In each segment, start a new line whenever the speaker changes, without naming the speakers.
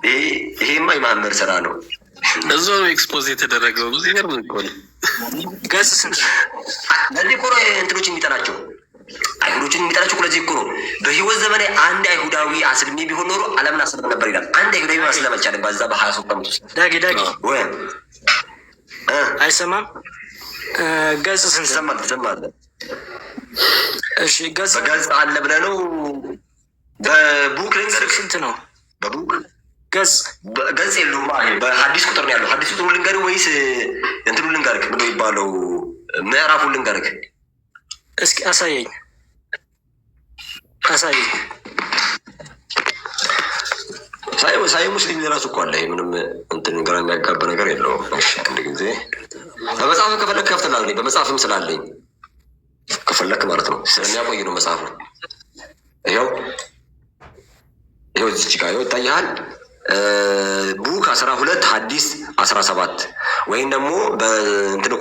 ይሄማ የማህመድ ስራ ነው።
እዛው ኤክስፖዝ የተደረገው ይገርም እኮ ነው።
ገጽ ስንት ለዚህ እኮ ነው እንትኖች የሚጠላቸው አይሁዶችን የሚጠላቸው እኮ ለዚህ እኮ ነው። በህይወት ዘመን አንድ አይሁዳዊ አስልሜ ቢሆን ኖሮ ዓለምን አስልም ነበር ይላል። አንድ አይሁዳዊ ማስለም አልቻለም። በዛ በ23 ዓመት ውስጥ ዳጊ ወይ አይሰማም። ገጽ ስንት ትሰማለህ? እሺ ገጽ በገጽ አለ ብለህ ነው። በቡክ ልንገርህ ስንት ነው? በቡክ ገጽ የለውም። በሀዲስ ቁጥር ነው ያለው። ሀዲስ ቁጥሩ ልንገርህ ወይስ እንትኑ ልንገርህ? ምንድን ነው የሚባለው? ምዕራፉን ልንገርህ? እስኪ አሳየኝ። ሳይ ሙስሊም የራሱ እኮ አለ። ምንም እንትን ግራ የሚያጋባ ነገር የለውም። አንድ ጊዜ በመጽሐፍ ከፈለክ ከፍትላለሁ። በመጽሐፍም ስላለኝ ከፈለክ ማለት ነው። ስለሚያቆይ ነው መጽሐፉ። ይኸው እዚች ጋር ይታያል። ቡክ 12 ሀዲስ 17 ወይም ደግሞ በእንትን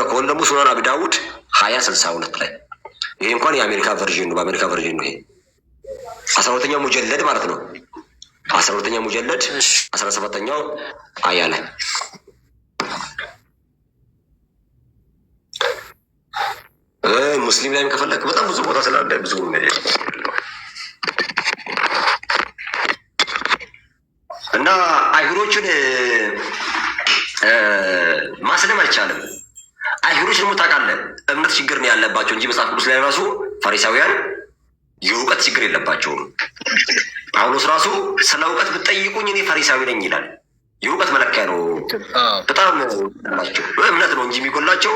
ከሆነ ደግሞ ሱናን አቢ ዳውድ 2062 ላይ ይሄ እንኳን የአሜሪካ ቨርዥን ነው። በአሜሪካ ቨርዥን ነው ይሄ 12ኛው ሙጀለድ ማለት ነው። 12ኛው ሙጀለድ 17ኛው አያ ላይ ሙስሊም ላይም ከፈለክ በጣም ብዙ ቦታ ስላለ ብዙ እና አይሁዶችን ማስለም አልቻለም። አይሁዶች ደግሞ ታውቃለህ እምነት ችግር ነው ያለባቸው እንጂ መጽሐፍ ቅዱስ ላይ ራሱ ፈሪሳውያን የእውቀት ችግር የለባቸውም። ጳውሎስ ራሱ ስለ እውቀት ብትጠይቁኝ እኔ ፈሪሳዊ ነኝ ይላል። የእውቀት መለኪያ ነው። በጣም ናቸው እምነት ነው እንጂ የሚጎላቸው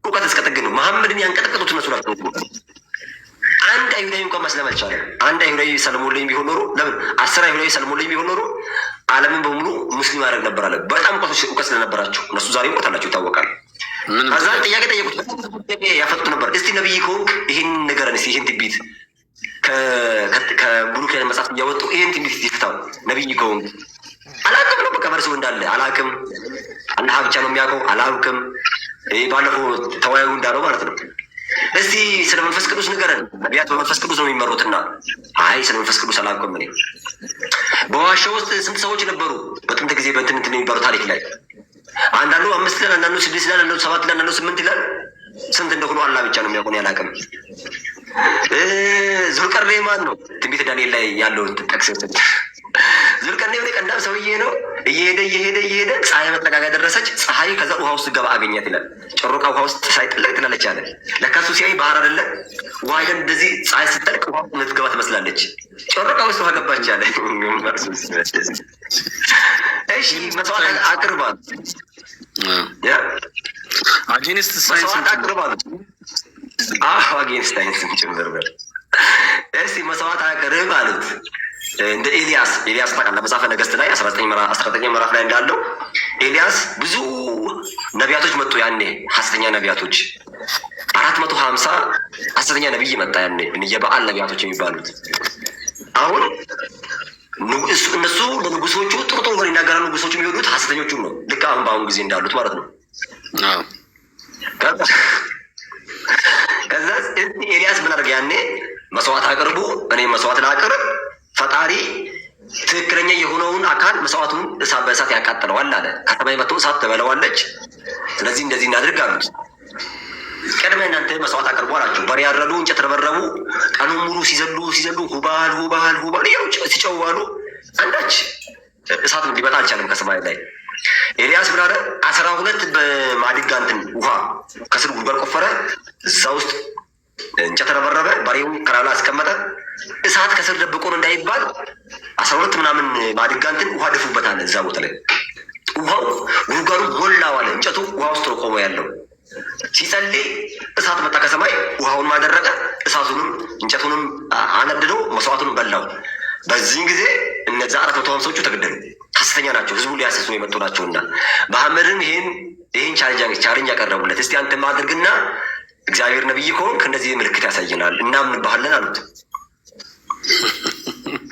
እውቀት እስከ ጥግ ነው። መሐመድን ያንቀጠቀጡት እነሱ ናቸው። አንድ አይሁዳዊ እንኳን ማስለም አልቻለም። አንድ አይሁዳዊ ሰልሞልኝ ቢሆን ኖሮ ለምን 10 አይሁዳዊ ሰልሞልኝ ቢሆን ኖሮ ዓለምን በሙሉ ሙስሊም ያደርግ ነበር አለ። በጣም እውቀት ስለነበራቸው እነሱ ዛሬ እውቀት አላቸው ይታወቃል። ከዛ ጥያቄ ጠየቁት፣ ያፈጡት ነበር። እስቲ ነብይ ከሆንክ ይህን ነገርን ስ ይህን ትንቢት ከብሉይ ኪዳን መጽሐፍ እያወጡ ይህን ትንቢት ይፍታው ነብይ ከሆንክ አላውቅም ነው በቃ መልሱ እንዳለ አላውቅም። አላህ ብቻ ነው የሚያውቀው። አላውቅም ባለፈው ተወያዩ እንዳለው ማለት ነው። እስቲ ስለ መንፈስ ቅዱስ ንገረን። ነቢያት በመንፈስ ቅዱስ ነው የሚመሩትና አይ ስለ መንፈስ ቅዱስ አላውቅም እኔ። በዋሻ ውስጥ ስንት ሰዎች ነበሩ በጥንት ጊዜ በእንትን የሚባሉ ታሪክ ላይ? አንዳንዱ 5 ይላል፣ አንዳንዱ 6 ይላል፣ አንዳንዱ 7 ይላል፣ አንዳንዱ 8 ይላል። ስንት እንደሆኑ አላህ ብቻ ነው የሚያውቀው። አላውቅም። ዙልቀርነይን ማን ነው? ትንቢተ ዳንኤል ላይ ያለው ጠቅስ ዙልቀርነይን ቀንዳም ሰውዬ ነው። እየሄደ ፀሐይ መጠጋጋ ደረሰች። ፀሐይ ከዛ ውሃ ውስጥ ገባ አገኛት ይላል። ጨሮቃ ውሃ ውስጥ ሳይጠለቅ ትላለች አለ። ለካሱ ሲያይ ባህር አይደለ ውሃ እንደዚህ ፀሐይ ስትጠልቅ ውሃ ምትገባ ትመስላለች። ጨሮቃ ውስጥ ውሃ ገባች አለ። እሺ መስዋዕት አቅርባል።
አጌንስት ሳይንስ
አቅርባል። አጌንስት ሳይንስ ጭምር በል። እስቲ መስዋዕት አቅርብ አሉት። እንደ ኤልያስ ታውቃለህ፣ መጽሐፈ ነገሥት ላይ 19 ምዕራፍ ላይ እንዳለው ኤልያስ ብዙ ነቢያቶች መጡ። ያኔ ሐሰተኛ ነቢያቶች 450 ሐሰተኛ ነቢይ መጣ ያኔ የበዓል ነቢያቶች የሚባሉት። አሁን እነሱ ለንጉሶቹ ጥሩ ጥሩ ነገር ይናገራሉ። ንጉሶቹ የሚወዱት ሐሰተኞቹን ነው። ልክ አሁን በአሁኑ ጊዜ እንዳሉት ማለት ነው። ከዛ ኤልያስ ምን አድርገ ያኔ መስዋዕት አቅርቡ፣ እኔ መስዋዕት ላቅርብ፣ ፈጣሪ ትክክለኛ የሆነውን አካል መስዋዕቱን በእሳት ያቃጥለዋል አለ። ከተማ መጥቶ እሳት ትበለዋለች። ስለዚህ እንደዚህ እናድርግ አሉት። ቀድመ እናንተ መስዋዕት አቅርቡ አላቸው። በሬ ያረዱ፣ እንጨት ረበረቡ። ቀኑን ሙሉ ሲዘሉ ሁባል ሲጨዋሉ አንዳች እሳት ሊመጣ አልቻለም ከሰማይ ላይ። ኤልያስ ምን አለ? 12 በማድጋ እንትን ውሃ ከስር ጉድጓድ ቆፈረ። እዛ ውስጥ እንጨት ረበረበ። በሬውን ከላላ አስቀመጠ። እሳት ከስር ደብቆን እንዳይባል 12 ምናምን ማድጋ እንትን ውሃ ደፉበታል። እዛ ቦታ ላይ ውሃው ጉድጓዱ ሞላው አለ። እንጨቱ ውሃ ውስጥ ነው ቆሞ ያለው። ሲጸልይ እሳት መጣ ከሰማይ፣ ውሃውን ማደረቀ፣ እሳቱንም እንጨቱንም አነድደው መስዋዕቱንም በላው። በዚህን ጊዜ እነዛ 450ዎቹ ተገደሉ። ሐሰተኛ ናቸው፣ ህዝቡ ሊያሰሱ የመጡ ናቸውና መሐመድን ይህን ቻሌንጅ ያቀረቡለት። እስቲ አንተ ማድርግና እግዚአብሔር ነብይ ከሆንክ እንደዚህ ምልክት ያሳየናል እናምንብሃለን አሉት።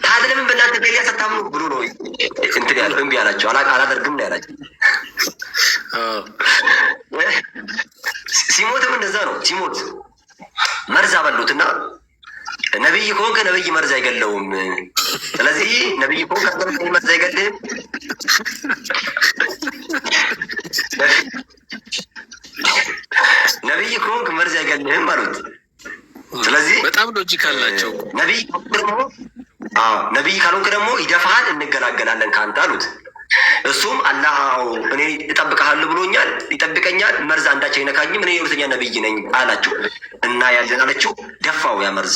ታዲያ ለምን በእናንተ በኤልያስ አታምኑ ብሎ ነው እንትን ያለው። እምቢ አላቸው። አላደርግም ነው ያላቸው። ሲሞትም እንደዛ ነው። ሲሞት መርዝ አበሉትና ነብይ ከሆንክ ነብይ መርዝ አይገለውም። ስለዚህ ነብይ ከሆንክ መርዝ አይገልህም፣
ሎጂክ አላቸው።
ነቢይ ካልሆንክ ደግሞ ይደፋሃል፣ እንገላገላለን ከአንተ አሉት። እሱም አላህ እኔ እጠብቅሃለሁ ብሎኛል፣ ይጠብቀኛል፣ መርዝ አንዳቸው አይነካኝም፣ እኔ የሁለተኛ ነቢይ ነኝ አላቸው። እና ያለን አለችው፣ ደፋው። ያ መርዝ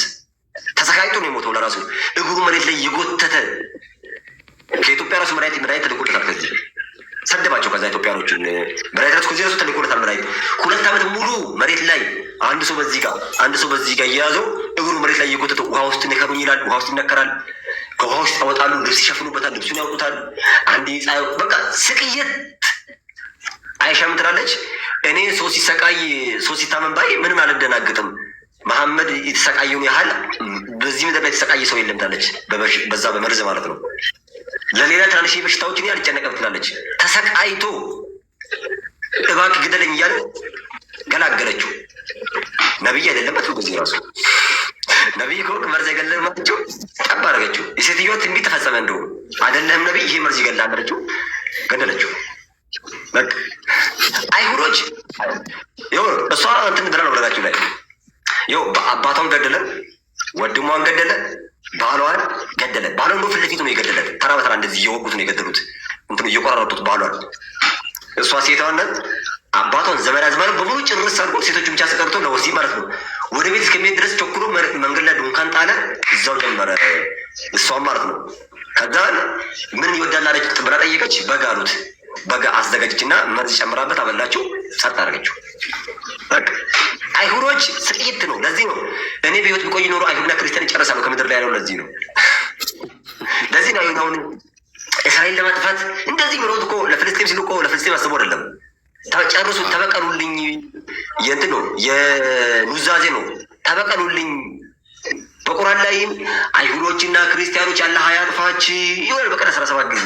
ተሰቃይቶ ነው የሞተው። ለራሱ እግሩ መሬት ላይ የጎተተ ከኢትዮጵያ ራሱ መድኃኒት ተልኮለታል። ከዚህ ሰደባቸው። ከዛ ኢትዮጵያኖችን መድኃኒት ራሱ ከዚህ ራሱ ተልኮለታል መድኃኒት። 2 ዓመት ሙሉ መሬት ላይ አንድ ሰው በዚህ ጋር አንድ ሰው በዚህ ጋር እየያዘው እግሩ መሬት ላይ እየጎተተ ውሃ ውስጥ ንከሩኝ ይላል። ውሃ ውስጥ ይነከራል። ከውሃ ውስጥ ያወጣሉ፣ ልብስ ይሸፍኑበታል፣ ልብሱን ያውጡታል። አንዴ ፀሐይ በቃ ስቅየት። አይሻ ምን ትላለች? እኔ ሰው ሲሰቃይ ሰው ሲታመም ባይ ምንም አልደናግጥም። መሐመድ የተሰቃየውን ያህል በዚህ ምድር ላይ የተሰቃየ ሰው የለም ትላለች። በዛ በመርዝ ማለት ነው። ለሌላ ትናንሽ በሽታዎችን አልጨነቀም ትላለች። ተሰቃይቶ እባክህ ግደለኝ እያለ ገላገለችው። ነቢይ አይደለበት በዚህ ራሱ ነቢይ ከሆንክ መርዝ የገለለ ማለችው። ጠብ አደረገችው። የሴትዮዋ ትንቢት ተፈጸመ። እንደውም አይደለም ነቢይ ይሄ መርዝ ይገላል አለችው። ገደለችው። በቃ አይሁዶች ይኸው እሷ እንትን ብላ ነው ወረዳችሁ ላይ ይኸው አባቷን ገደለ፣ ወንድሟን ገደለ፣ ባሏን ገደለ። ባሏን ነው ፊት ለፊቱ ነው የገደለት። ተራ በተራ እንደዚህ እየወጉት ነው የገደሉት፣ እንትኑ እየቆራረጡት ባሏን። እሷ ሴቷነት አባቷን ዘመድ አዝማድ በሙሉ ጭርስ አድርጎ ሴቶቹ ብቻ ሲቀርቶ ለወሲብ ማለት ነው ወደ ቤት እስከሚሄድ ድረስ ቸኩሎ መንገድ ላይ ድንኳን ጣለ። እዛው ጀመረ እሷም ማለት ነው። ከዛ ምን ይወዳል አለች ብላ ጠየቀች። በግ አሉት። በግ አዘጋጀችና መርዝ ጨምራበት አበላችው። ጸጥ አደረገችው። በቃ አይሁዶች ስቅይት ነው። ለዚህ ነው እኔ በህይወት ብቆይ ኖሮ አይሁድና ክርስቲያን ይጨርሳሉ ከምድር ላይ ያለው። ለዚህ ነው አሁን እስራኤል ለማጥፋት እንደዚህ ብሎት እኮ ለፍልስጤም ሲሉ እኮ ለፍልስጤም አስቦ አይደለም። ተጨርሱ፣ ተበቀሉልኝ። የእንትን ነው የኑዛዜ ነው። ተበቀሉልኝ። በቁርአን ላይም አይሁዶችና ክርስቲያኖች አላህ ያጥፋች ይሆናል በቀን 17 ጊዜ